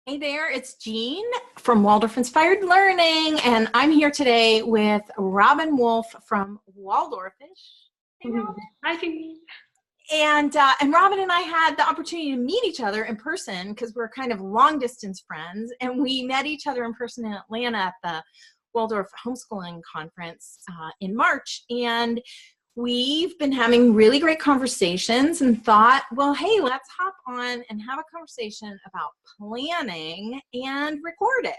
Hey there, it's Jean from Waldorf-Inspired Learning, and I'm here today with Robyn Wolf from Waldorfish. Hey, Robyn. Hi, Jean. And Robyn and I had the opportunity to meet each other in person because we're kind of long distance friends, and we met each other in person in Atlanta at the Waldorf Homeschooling Conference in March. And we've been having really great conversations and thought, well, hey, let's hop on and have a conversation about planning and record it.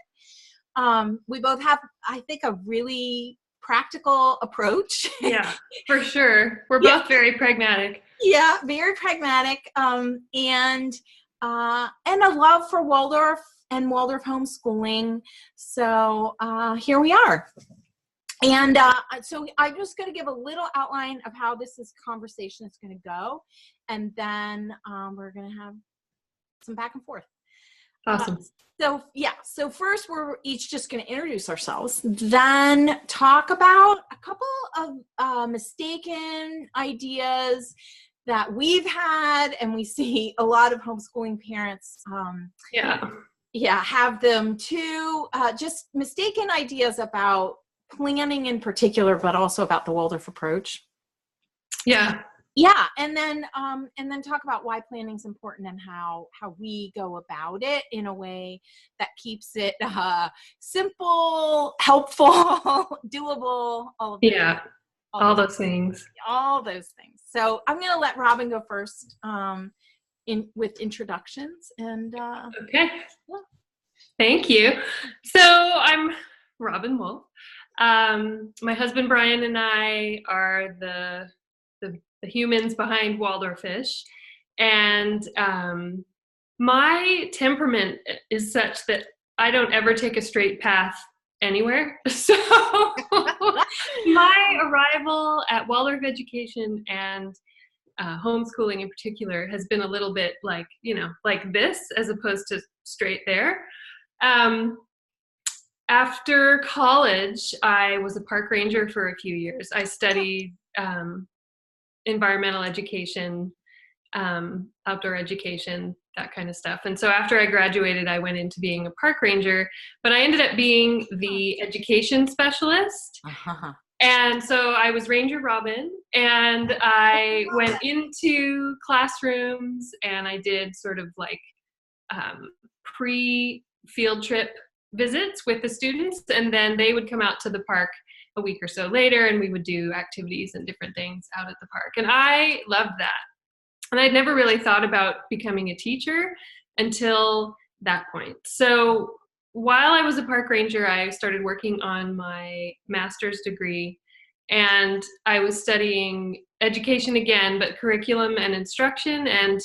We both have, I think, a really practical approach. Yeah, for sure. We're both very pragmatic. Yeah, very pragmatic, and a love for Waldorf and Waldorf homeschooling. So here we are. And so I'm just going to give a little outline of how this conversation is going to go, and then we're going to have some back and forth. Awesome. So first we're each just going to introduce ourselves, then talk about a couple of mistaken ideas that we've had, and we see a lot of homeschooling parents have them too, just mistaken ideas about planning in particular, but also about the Waldorf approach. And then talk about why planning is important and how we go about it in a way that keeps it simple, helpful, doable, all those things. So I'm going to let Robyn go first with introductions. And okay. Yeah. Thank you. So I'm Robyn Wolf. My husband Brian and I are the humans behind Waldorfish, and my temperament is such that I don't ever take a straight path anywhere. So my arrival at Waldorf education and homeschooling in particular has been a little bit like this, as opposed to straight there. After college, I was a park ranger for a few years. I studied environmental education, outdoor education, that kind of stuff. And so after I graduated, I went into being a park ranger, but I ended up being the education specialist. Uh-huh. And so I was Ranger Robyn, and I went into classrooms, and I did sort of like pre-field trip visits with the students, and then they would come out to the park a week or so later, and we would do activities and different things out at the park. And I loved that. And I'd never really thought about becoming a teacher until that point. So while I was a park ranger, I started working on my master's degree, and I was studying education again, but curriculum and instruction and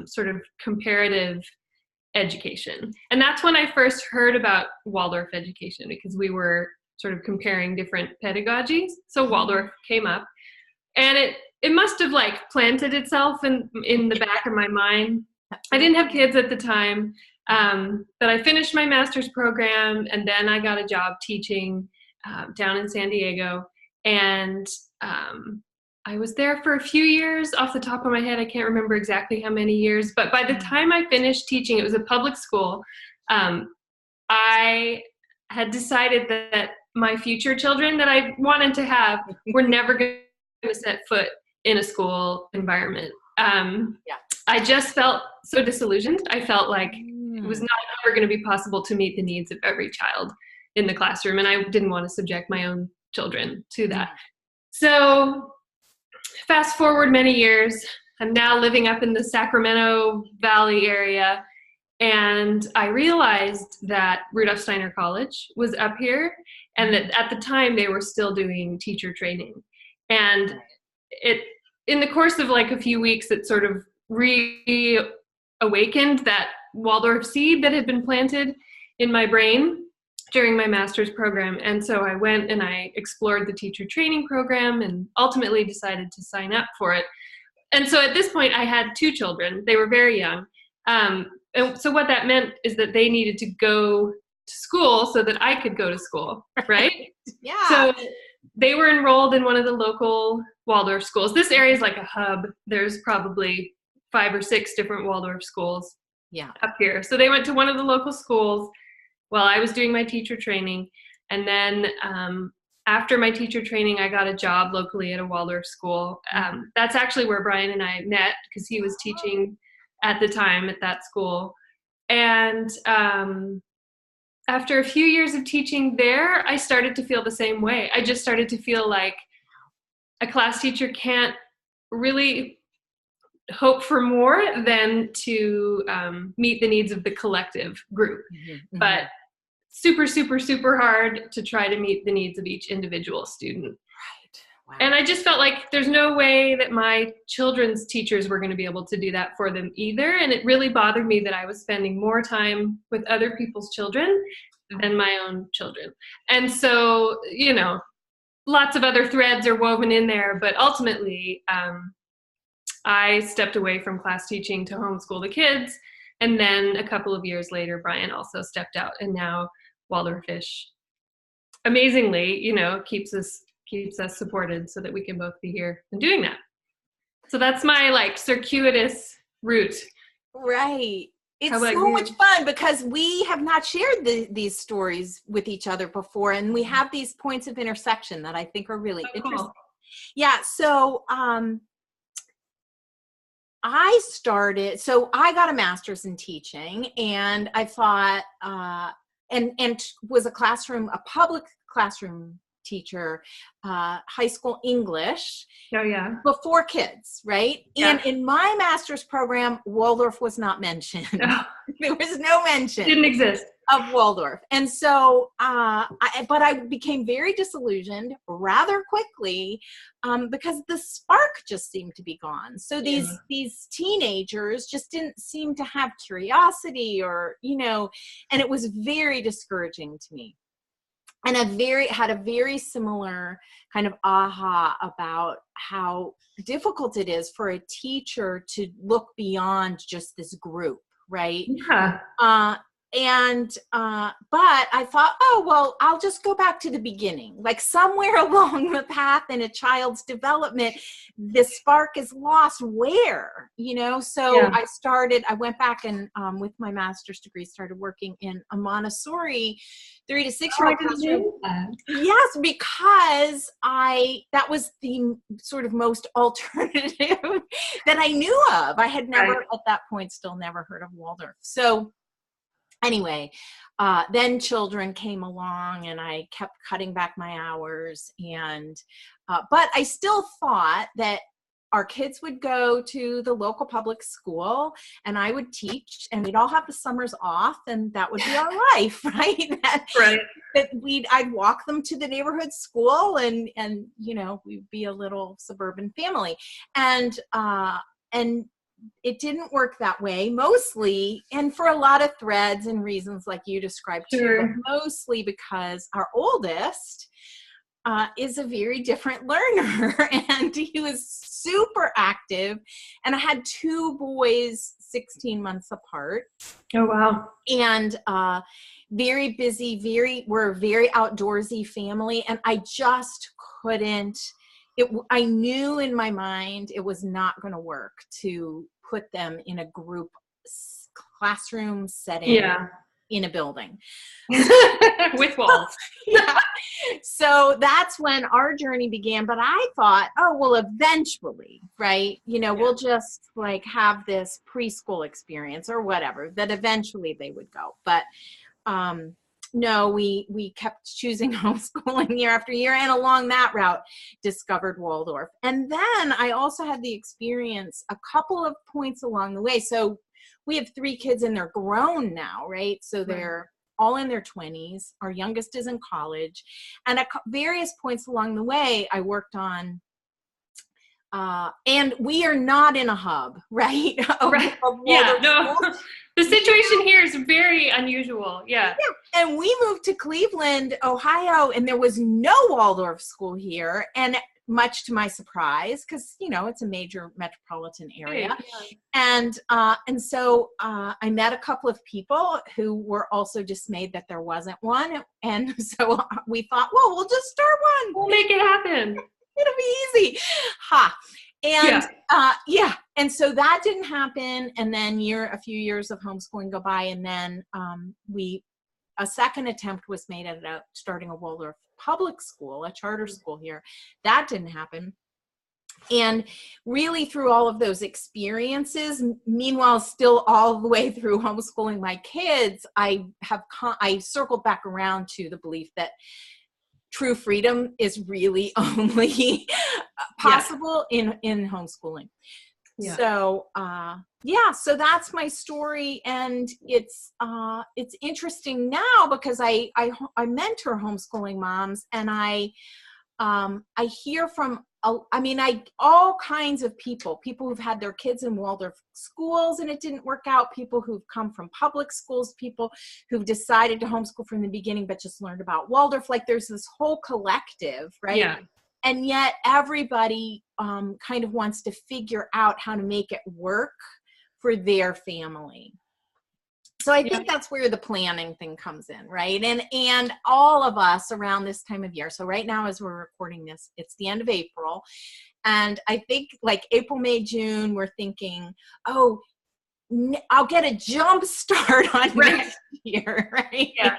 sort of comparative education. And that's when I first heard about Waldorf education, because we were sort of comparing different pedagogies. So Waldorf came up, and it must have like planted itself in the back of my mind. I didn't have kids at the time, but I finished my master's program, and then I got a job teaching down in San Diego. And I was there for a few years. Off the top of my head, I can't remember exactly how many years, but by the time I finished teaching, it was a public school. I had decided that my future children that I wanted to have were never going to set foot in a school environment. I just felt so disillusioned. I felt like it was not ever going to be possible to meet the needs of every child in the classroom, and I didn't want to subject my own children to that. So fast forward many years, I'm now living up in the Sacramento Valley area, and I realized that Rudolph Steiner College was up here, and that at the time they were still doing teacher training. And in the course of like a few weeks, it sort of reawakened that Waldorf seed that had been planted in my brain during my master's program. And so I went and I explored the teacher training program and ultimately decided to sign up for it. And so at this point I had two children. They were very young. And so what that meant is that they needed to go to school so that I could go to school, right? Yeah. So they were enrolled in one of the local Waldorf schools. This area is like a hub. There's probably 5 or 6 different Waldorf schools. up here. So they went to one of the local schools while I was doing my teacher training. And then after my teacher training, I got a job locally at a Waldorf school. That's actually where Brian and I met, because he was teaching at the time at that school. And after a few years of teaching there, I started to feel the same way. I just started to feel like a class teacher can't really hope for more than to meet the needs of the collective group, but super, super, super hard to try to meet the needs of each individual student. Right. Wow. And I just felt like there's no way that my children's teachers were going to be able to do that for them either. And it really bothered me that I was spending more time with other people's children than my own children. And so, you know, lots of other threads are woven in there, but ultimately, I stepped away from class teaching to homeschool the kids. And then a couple of years later, Brian also stepped out, and now Waldorfish, amazingly, you know, keeps us supported so that we can both be here and doing that. So that's my like circuitous route. Right. It's so much fun because we have not shared these stories with each other before, and we have these points of intersection that I think are really interesting. Cool. Yeah. So, I got a master's in teaching, and I thought, and was a public classroom teacher, high school English. Oh yeah. Before kids, right? Yeah. And in my master's program, Waldorf was not mentioned. Oh. There was no mention. Didn't exist. Of Waldorf. And so, but I became very disillusioned rather quickly because the spark just seemed to be gone. So these teenagers just didn't seem to have curiosity or, you know, and it was very discouraging to me. And had a very similar kind of aha about how difficult it is for a teacher to look beyond just this group, right? Yeah. But I thought, oh, well, I'll just go back to the beginning. Like somewhere along the path in a child's development, the spark is lost. Where, you know? So yeah. I went back and with my master's degree, started working in a Montessori 3 to 6 year old classroom. Yes, because that was the sort of most alternative that I knew of. I had never, at that point, still never heard of Waldorf. So anyway, then children came along, and I kept cutting back my hours, and but I still thought that our kids would go to the local public school, and I would teach, and we'd all have the summers off, and that would be our life, right? I'd walk them to the neighborhood school, and you know, we'd be a little suburban family, and it didn't work that way, mostly, and for a lot of threads and reasons like you described too, but mostly because our oldest is a very different learner, and he was super active, and I had 2 boys 16 months apart. Oh, wow. And very busy, we're a very outdoorsy family, and I just couldn't, I knew in my mind it was not going to work to put them in a group classroom setting in a building. With walls. Yeah. So that's when our journey began. But I thought, oh, well, eventually, right? You know, we'll just like have this preschool experience or whatever, that eventually they would go. But no, we kept choosing homeschooling year after year, and along that route discovered Waldorf. And then I also had the experience a couple of points along the way. So we have 3 kids, and they're grown now, right? So they're all in their 20s. Our youngest is in college. And at various points along the way, I worked on, and we are not in a hub, right? The situation here is very unusual. Yeah. And we moved to Cleveland, Ohio, and there was no Waldorf school here. And much to my surprise, because, you know, it's a major metropolitan area. And so I met a couple of people who were also dismayed that there wasn't one. And so we thought, well, we'll just start one. We'll make it happen. It'll be easy. And Yeah. And so that didn't happen. And then a few years of homeschooling go by, and then a second attempt was made at starting a Waldorf public school, a charter school here. That didn't happen. And really through all of those experiences, meanwhile, still all the way through homeschooling my kids, I circled back around to the belief that true freedom is really only possible in homeschooling. Yeah. So, so that's my story. And it's interesting now because I mentor homeschooling moms, and I hear from, all kinds of people who've had their kids in Waldorf schools and it didn't work out, people who've come from public schools, people who've decided to homeschool from the beginning but just learned about Waldorf. Like there's this whole collective, right? Yeah. And yet everybody kind of wants to figure out how to make it work for their family. So I think that's where the planning thing comes in, right? And all of us around this time of year. So right now, as we're recording this, it's the end of April. And I think like April, May, June, we're thinking, oh, I'll get a jump start on next year, right? Yeah.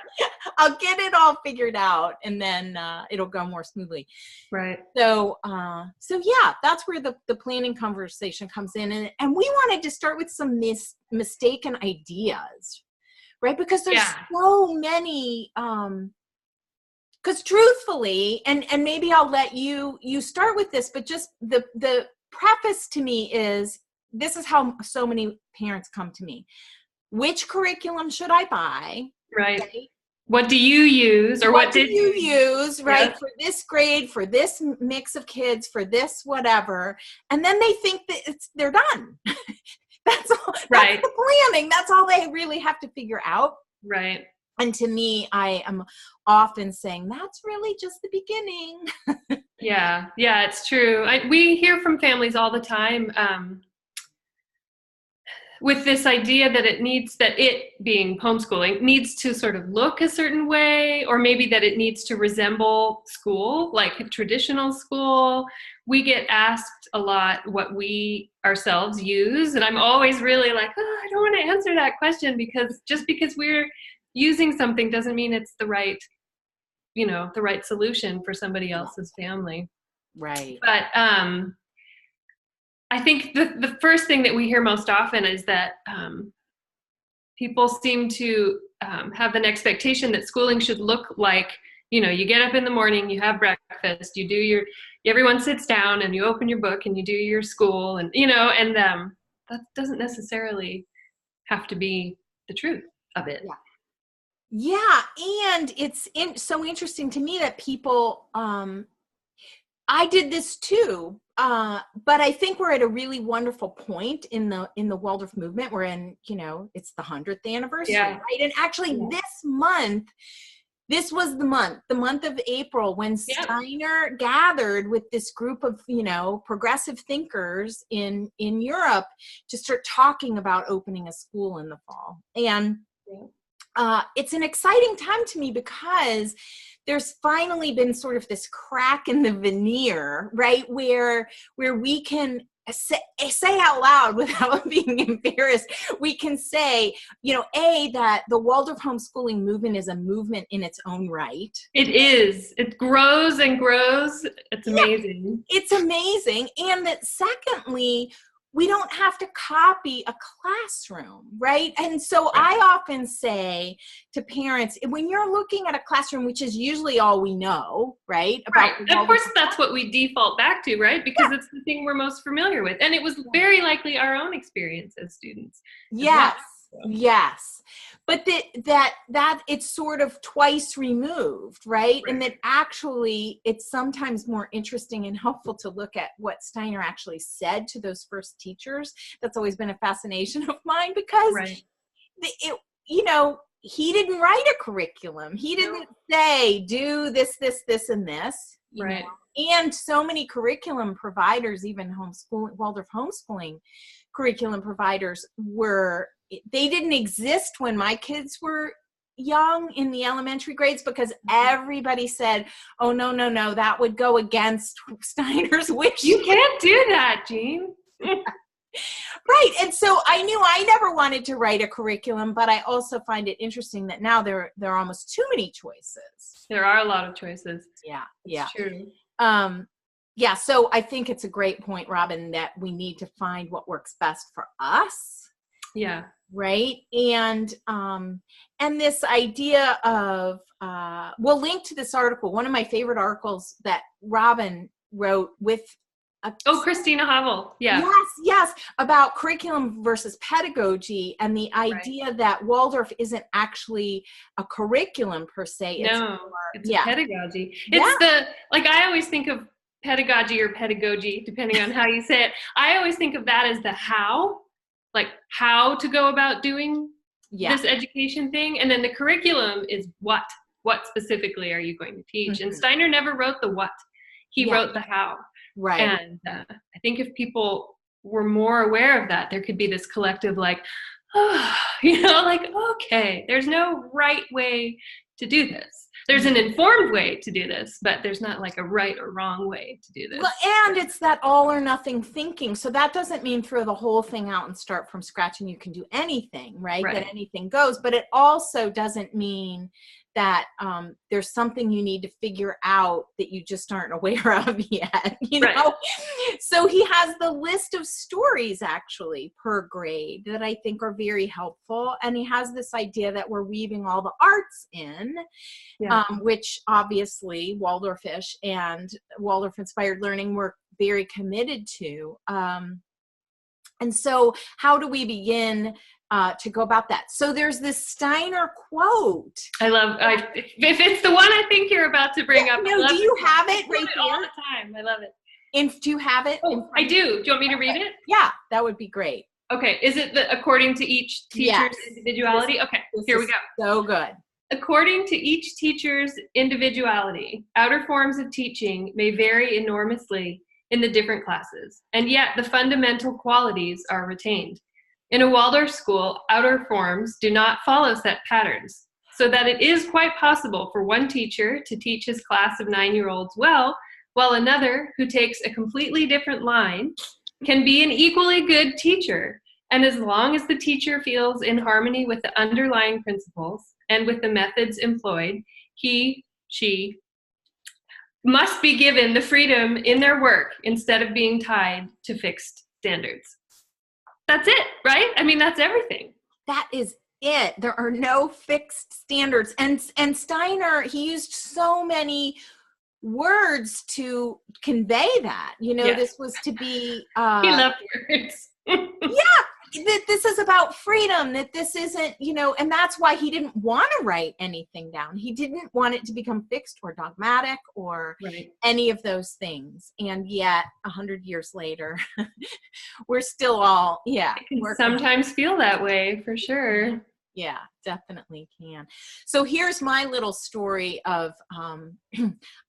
I'll get it all figured out, and then it'll go more smoothly. Right. So that's where the planning conversation comes in. And we wanted to start with some mistaken ideas, right? Because there's so many, because truthfully, and maybe I'll let you start with this, but just the preface to me is, this is how so many parents come to me. Which curriculum should I buy? Right. What do you use, or what did you use, right? Yeah. For this grade, for this mix of kids, for this whatever. And then they think that they're done. That's all. Right. That's the planning. That's all they really have to figure out. Right. And to me, I am often saying, that's really just the beginning. Yeah, it's true. We hear from families all the time, with this idea that it being homeschooling needs to sort of look a certain way, or maybe that it needs to resemble school, like a traditional school. We get asked a lot what we ourselves use, and I'm always really like, I don't want to answer that question, because just because we're using something doesn't mean it's the right solution for somebody else's family. Right. But I think the first thing that we hear most often is that people seem to have an expectation that schooling should look like, you get up in the morning, you have breakfast, everyone sits down and you open your book and you do your school, and that doesn't necessarily have to be the truth of it. Yeah, and it's so interesting to me that people, I did this too, but I think we're at a really wonderful point in the Waldorf movement. We're in, it's the 100th anniversary, right? And actually this month, this was the month of April, when Steiner gathered with this group of, progressive thinkers in Europe to start talking about opening a school in the fall. And it's an exciting time to me because there's finally been sort of this crack in the veneer, right? Where we can say out loud without being embarrassed. We can say, that the Waldorf homeschooling movement is a movement in its own right. It is. It grows and grows. It's amazing. It's amazing. And that secondly, we don't have to copy a classroom, right? And so I often say to parents, when you're looking at a classroom, which is usually all we know, right? Of course, that's what we default back to, right? Because it's the thing we're most familiar with. And it was very likely our own experience as students. Yes. Yes. But that it's sort of twice removed, right? And that actually it's sometimes more interesting and helpful to look at what Steiner actually said to those first teachers. That's always been a fascination of mine, because he didn't write a curriculum. He didn't say, do this, this, this, and this. You know? And so many curriculum providers, even Waldorf homeschooling curriculum providers, they didn't exist when my kids were young in the elementary grades because everybody said, oh, no, that would go against Steiner's wish. You can't do that, Jean. Right. And so I knew I never wanted to write a curriculum, but I also find it interesting that now there are almost too many choices. There are a lot of choices. Yeah. It's true. Yeah. So I think it's a great point, Robyn, that we need to find what works best for us. Yeah. Right. And this idea of, we'll link to this article, one of my favorite articles that Robyn wrote with Christina Havel. Yeah. Yes. About curriculum versus pedagogy and the idea that Waldorf isn't actually a curriculum per se. It's pedagogy. It's I always think of pedagogy or pedagogy, depending on how you say it. I always think of that as the how, like how to go about doing this education thing. And then the curriculum is what specifically are you going to teach? And Steiner never wrote the what, he wrote the how. Right. And I think if people were more aware of that, there could be this collective okay, there's no right way to do this. There's an informed way to do this, but there's not like a right or wrong way to do this. Well, and it's that all or nothing thinking. So that doesn't mean throw the whole thing out and start from scratch and you can do anything, right? That anything goes. But it also doesn't mean that there's something you need to figure out that you just aren't aware of yet, you know? So he has the list of stories actually per grade that I think are very helpful. And he has this idea that we're weaving all the arts in, which obviously Waldorfish and Waldorf-Inspired Learning were very committed to. And so how do we begin to go about that? So there's this Steiner quote. If it's the one I think you're about to bring up. No, do you have it right there? All the time. I love it. Do you have it? Oh, I do. Do you want me to read it? Yeah, that would be great. Okay. Is it according to each teacher's individuality? Okay, here we go. So good. According to each teacher's individuality, outer forms of teaching may vary enormously in the different classes, and yet the fundamental qualities are retained. In a Waldorf school, outer forms do not follow set patterns, so that it is quite possible for one teacher to teach his class of 9-year-olds well, while another, who takes a completely different line, can be an equally good teacher. And as long as the teacher feels in harmony with the underlying principles and with the methods employed, he, she, must be given the freedom in their work instead of being tied to fixed standards. That's it, right? I mean, that's everything. That is it. There are no fixed standards. And Steiner, he used so many words to convey that. You know, this was to be... he loved words. That this is about freedom, that this isn't, you know, and that's why he didn't want to write anything down. He didn't want it to become fixed or dogmatic or any of those things. And yet 100 years later, we're still all, it can sometimes feel that way for sure. Yeah, definitely can. So here's my little story of,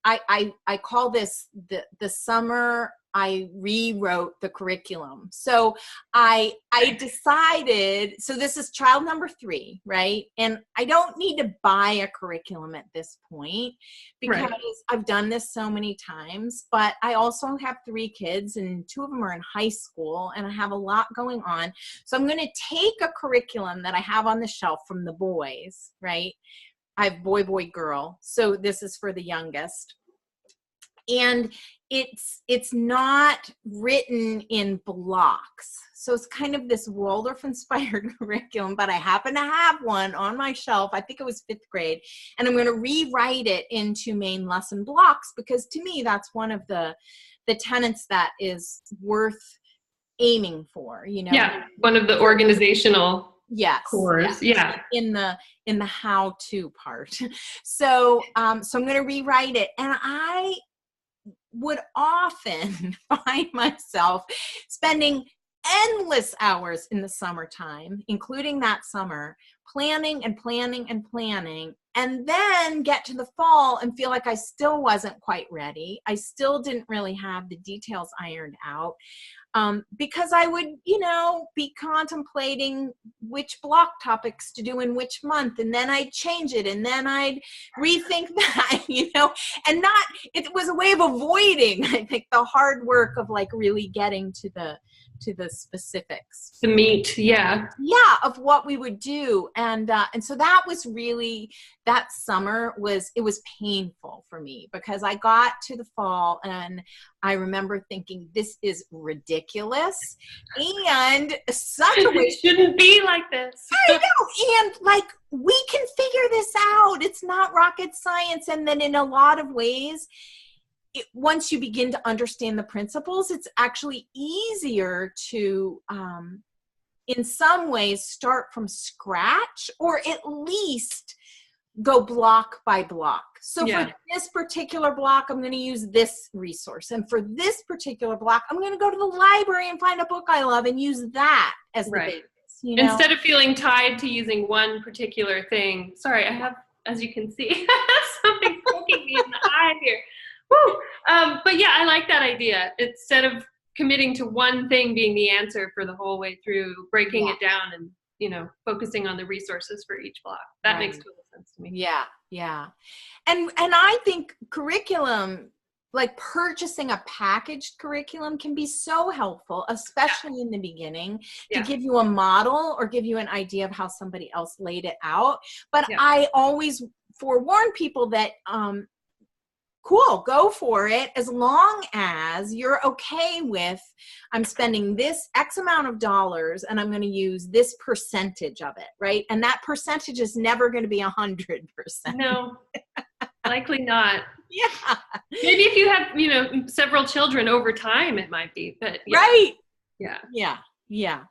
I call this the summer I rewrote the curriculum. So I decided, so this is child number 3, right? And I don't need to buy a curriculum at this point because I've done this so many times, but I also have 3 kids and 2 of them are in high school and I have a lot going on. So I'm going to take a curriculum that I have on the shelf from the boys, right? I have boy, boy, girl. So this is for the youngest. And it's not written in blocks. So it's kind of this Waldorf-inspired curriculum, but I happen to have one on my shelf. I think it was 5th grade. And I'm going to rewrite it into main lesson blocks because to me, that's one of the tenets that is worth aiming for, you know? Yeah, one of the organizational cores. Yeah. In the how-to part. So I'm going to rewrite it. And I would often find myself spending endless hours in the summertime, including that summer, planning and planning and planning. and then get to the fall and feel like I still wasn't quite ready. I still didn't really have the details ironed out. Because I would, be contemplating which block topics to do in which month, and then I'd change it, and then I'd rethink that, and it was a way of avoiding, I think, the hard work of like really getting to the specifics. The meat, yeah. Yeah, of what we would do. And so that was really, that summer was painful for me, because I got to the fall and I remember thinking, this is ridiculous. And such a It shouldn't be like this. I know. And like, we can figure this out. It's not rocket science. And then in a lot of ways, once you begin to understand the principles, it's actually easier to, in some ways, start from scratch, or at least go block by block. So for this particular block, I'm going to use this resource. And for this particular block, I'm going to go to the library and find a book I love and use that as the basis. Instead of feeling tied to using one particular thing. Sorry, I have, as you can see, something poking me in the eye here. Woo! But yeah, I like that idea. Instead of committing to one thing being the answer for the whole way through, breaking it down and, focusing on the resources for each block. That makes total sense to me. Yeah, yeah. And I think curriculum, like purchasing a packaged curriculum, can be so helpful, especially in the beginning, to give you a model or give you an idea of how somebody else laid it out. But I always forewarn people that, cool, go for it, as long as you're okay with, I'm spending this X amount of dollars and I'm going to use this percentage of it, right? And that percentage is never going to be 100%. No, likely not. Yeah. Maybe if you have, several children over time, it might be, but right. Yeah. Yeah. Yeah.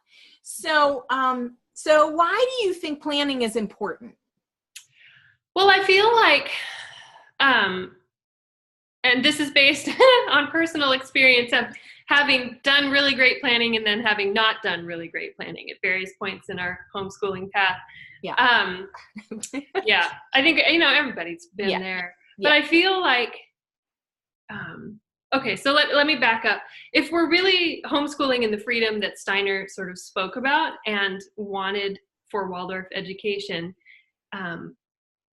So why do you think planning is important? Well, I feel like, and this is based on personal experience of having done really great planning and then having not done really great planning at various points in our homeschooling path. Yeah. I think, everybody's been there. But I feel like, okay, so let me back up. If we're really homeschooling in the freedom that Steiner sort of spoke about and wanted for Waldorf education,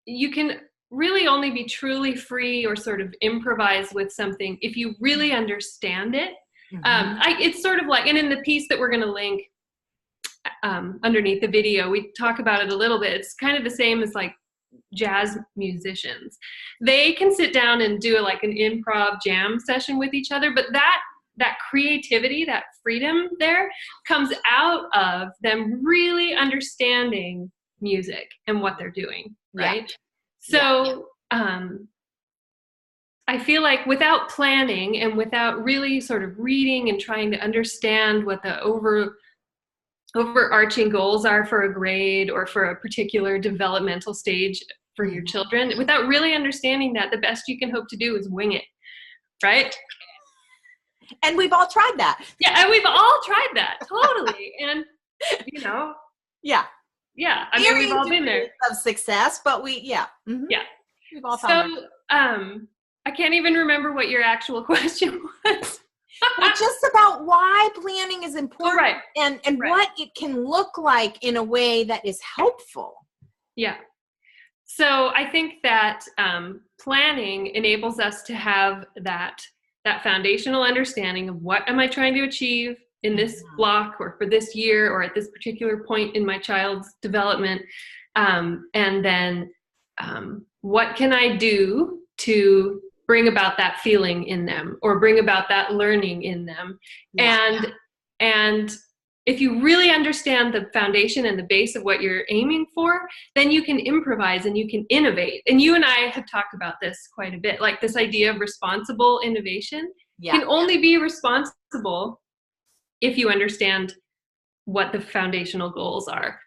you can really only be truly free or sort of improvise with something if you really understand it. It's sort of like, and in the piece that we're going to link underneath the video, we talk about it a little bit. It's kind of the same as like jazz musicians. They can sit down and do like an improv jam session with each other, but that creativity, that freedom there comes out of them really understanding music and what they're doing, right? So I feel like without planning and without really sort of reading and trying to understand what the overarching goals are for a grade or for a particular developmental stage for your children, without really understanding that, the best you can hope to do is wing it, right? And we've all tried that. Yeah, and we've all tried that, totally. And, yeah, I mean, we've all been there. Of success, but we've all found it. I can't even remember what your actual question was. Well, just about why planning is important, and right. what it can look like in a way that is helpful. Yeah. So I think that planning enables us to have that foundational understanding of what am I trying to achieve in this block or for this year or at this particular point in my child's development. And then what can I do to bring about that feeling in them or bring about that learning in them? And if you really understand the foundation and the base of what you're aiming for, then you can improvise and you can innovate. And you and I have talked about this quite a bit, like this idea of responsible innovation can only be responsible if you understand what the foundational goals are.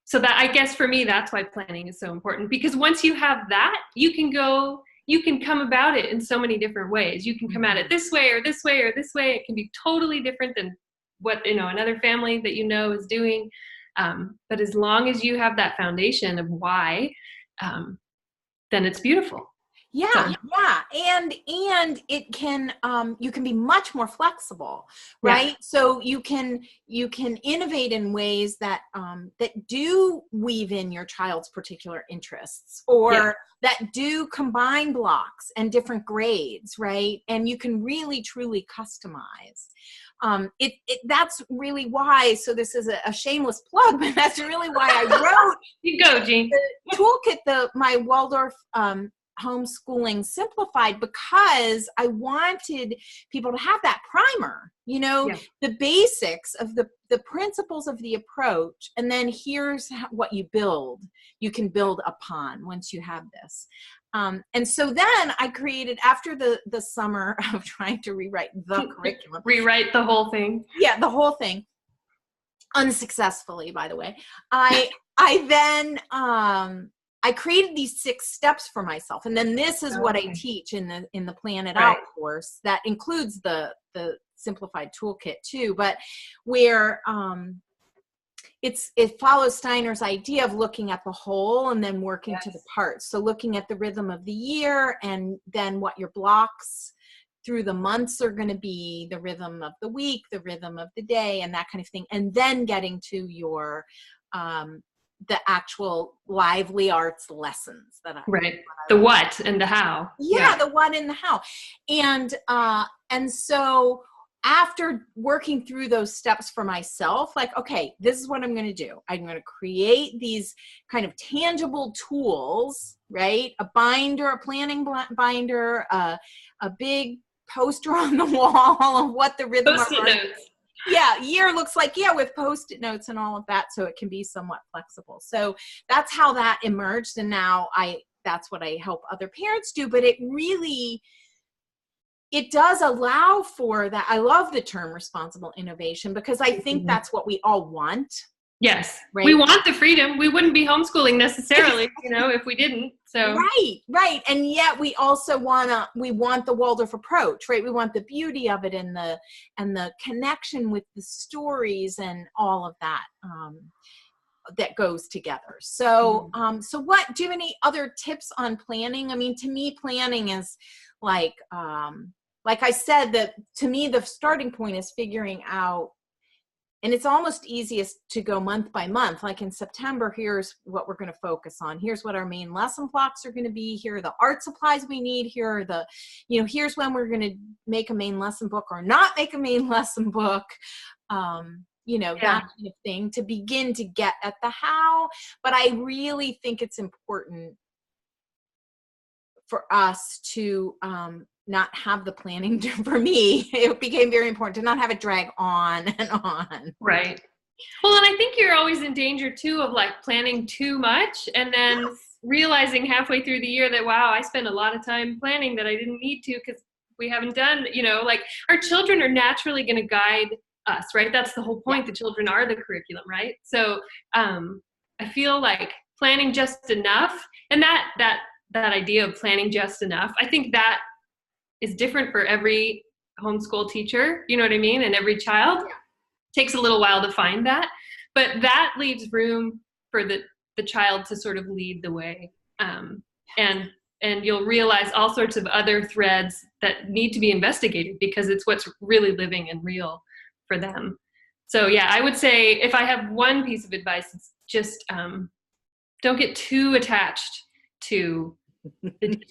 So that, I guess for me, that's why planning is so important, because once you have that, you can come about it in so many different ways. You can come at it this way or this way or this way. It can be totally different than what, another family that is doing. But as long as you have that foundation of why, then it's beautiful. Yeah, So, yeah. And it can you can be much more flexible, right? Yeah. So you can innovate in ways that that do weave in your child's particular interests, or that do combine blocks and different grades, right? And you can really truly customize. That's really why, so this is a shameless plug, but that's really why I wrote you go, Jean. the toolkit, my Waldorf Homeschooling Simplified, because I wanted people to have that primer, the basics of the principles of the approach, and then here's what you can build upon once you have this. And so then I created, after the summer of trying to rewrite the curriculum. Rewrite the whole thing. Yeah, the whole thing. Unsuccessfully, by the way. I then I created these 6 steps for myself, and then this is what I teach in the Plan It Out course that includes the simplified toolkit too, but where it follows Steiner's idea of looking at the whole and then working to the parts. So looking at the rhythm of the year, and then what your blocks through the months are going to be, the rhythm of the week, the rhythm of the day, and that kind of thing, and then getting to your the actual lively arts lessons that the what and the how. The what and the how. And so after working through those steps for myself, like, okay, this is what I'm going to do. I'm going to create these kind of tangible tools, right? A binder, a planning binder, a big poster on the wall of what the rhythm Post-it notes. Year looks like, with Post-it notes and all of that, so it can be somewhat flexible. So that's how that emerged, and now that's what I help other parents do. But it does allow for that. I love the term responsible innovation, because I think that's what we all want. Yes, right? We want the freedom. We wouldn't be homeschooling necessarily, if we didn't. So right, and yet we also want the Waldorf approach, right? We want the beauty of it, and the connection with the stories and all of that that goes together. So so what? Do you have any other tips on planning? I mean, to me, planning is like I said, that to me the starting point is figuring out. And it's almost easiest to go month by month. Like in September, here's what we're going to focus on. Here's what our main lesson blocks are going to be. Here are the art supplies we need. Here are the, here's when we're going to make a main lesson book or not make a main lesson book. That kind of thing, to begin to get at the how. But I really think it's important for us to not have the planning. For me, it became very important to not have it drag on and on. Right. Well, and I think you're always in danger too of like planning too much, and then realizing halfway through the year that, wow, I spent a lot of time planning that I didn't need to, because we haven't done, like our children are naturally going to guide us, right? That's the whole point. The children are the curriculum, right? So I feel like planning just enough, and that idea of planning just enough, I think that is different for every homeschool teacher, you know what I mean? And every child. Takes a little while to find that, but that leaves room for the child to sort of lead the way. And you'll realize all sorts of other threads that need to be investigated, because it's what's really living and real for them. So I would say, if I have one piece of advice, it's just don't get too attached to the details.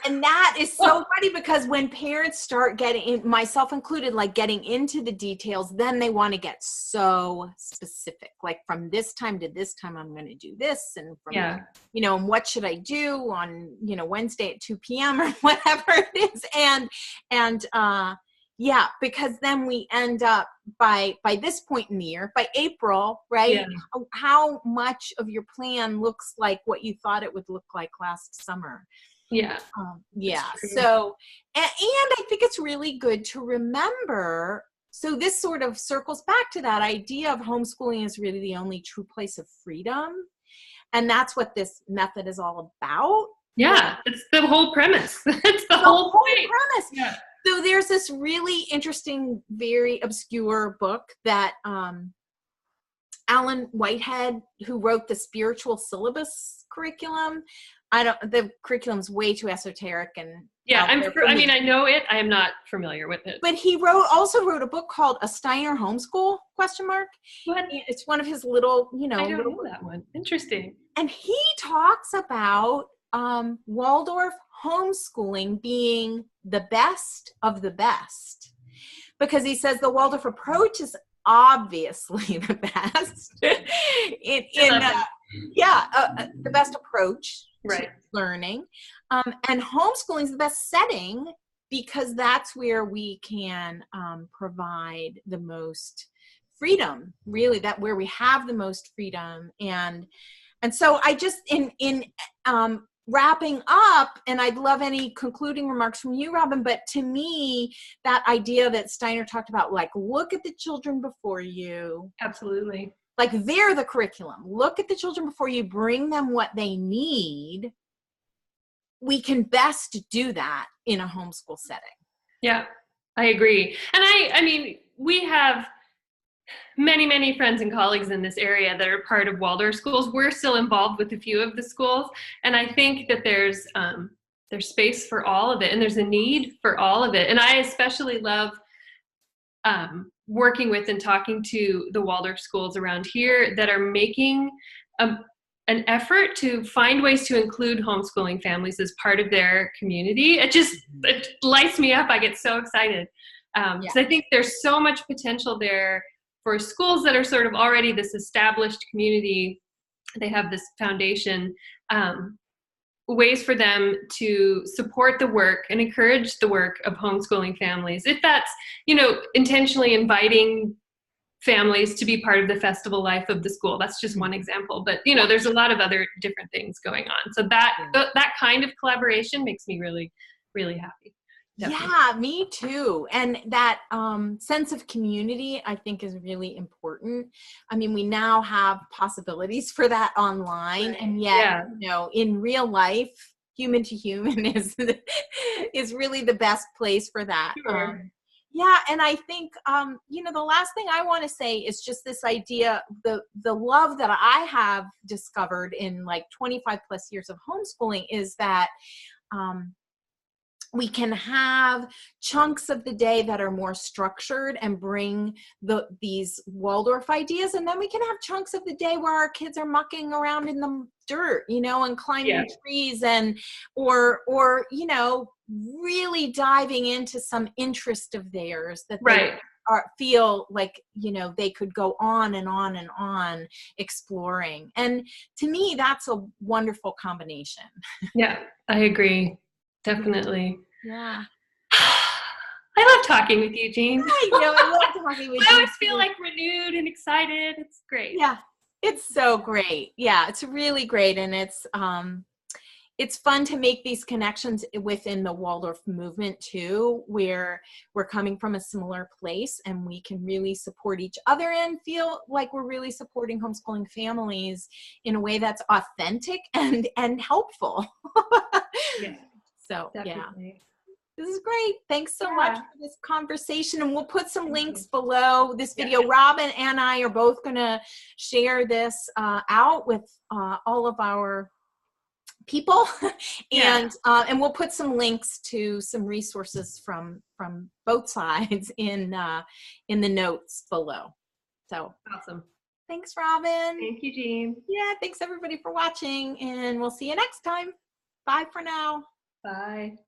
And that is so funny, because when parents start getting, myself included, like getting into the details, then they want to get so specific. Like, from this time to this time, I'm going to do this. And from, and what should I do on, Wednesday at 2 p.m. or whatever it is. And because then we end up by this point in the year, by April, right? Yeah. How much of your plan looks like what you thought it would look like last summer. So, and I think it's really good to remember, so this sort of circles back to that idea of homeschooling is really the only true place of freedom. And that's what this method is all about. It's the whole premise. It's the whole premise. Yeah. So there's this really interesting, very obscure book that Alan Whitehead, who wrote the spiritual syllabus curriculum. The curriculum's way too esoteric and I know it. I am not familiar with it. But he also wrote a book called A Steiner Homeschool ? What? It's one of his little, I don't know that one. Interesting. And he talks about Waldorf homeschooling being the best of the best, because he says the Waldorf approach is obviously the best the best approach to learning, and homeschooling is the best setting because that's where we can provide the most freedom, really, that where we have the most freedom. And so I just in wrapping up, and I'd love any concluding remarks from you, Robyn, but to me, that idea that Steiner talked about, like, look at the children before you. Absolutely. Like, they're the curriculum. Look at the children before you, bring them what they need. We can best do that in a homeschool setting. Yeah, I agree. And I mean, we have many, many friends and colleagues in this area that are part of Waldorf schools. We're still involved with a few of the schools. And I think that there's space for all of it, and there's a need for all of it. And I especially love working with and talking to the Waldorf schools around here that are making an effort to find ways to include homeschooling families as part of their community. It lights me up. I get so excited. Because I think there's so much potential there for schools that are sort of already this established community. They have this foundation, ways for them to support the work and encourage the work of homeschooling families. If that's, intentionally inviting families to be part of the festival life of the school. That's just one example, but there's a lot of other different things going on. So that kind of collaboration makes me really, really happy. Definitely. Yeah, me too. And that sense of community, I think, is really important. I mean, we now have possibilities for that online, and yet, in real life, human to human is really the best place for that. Sure. And I think, the last thing I want to say is just this idea, the love that I have discovered in like 25 plus years of homeschooling is that we can have chunks of the day that are more structured and bring these Waldorf ideas. And then we can have chunks of the day where our kids are mucking around in the dirt, and climbing trees or really diving into some interest of theirs that they feel like, they could go on and on and on exploring. And to me, that's a wonderful combination. Yeah, I agree. Definitely. Yeah. I love talking with you, Jean. I love talking with you. I always feel like renewed and excited. It's great. Yeah, it's so great. Yeah, it's really great. And it's fun to make these connections within the Waldorf movement too, where we're coming from a similar place and we can really support each other and feel like we're really supporting homeschooling families in a way that's authentic and helpful. Yeah. So, definitely. This is great. Thanks so much for this conversation. And we'll put some links below this video. Robyn and I are both going to share this out with all of our people. And we'll put some links to some resources from both sides in the notes below. So awesome. Thanks, Robyn. Thank you, Jean. Yeah, thanks everybody for watching, and we'll see you next time. Bye for now. Bye.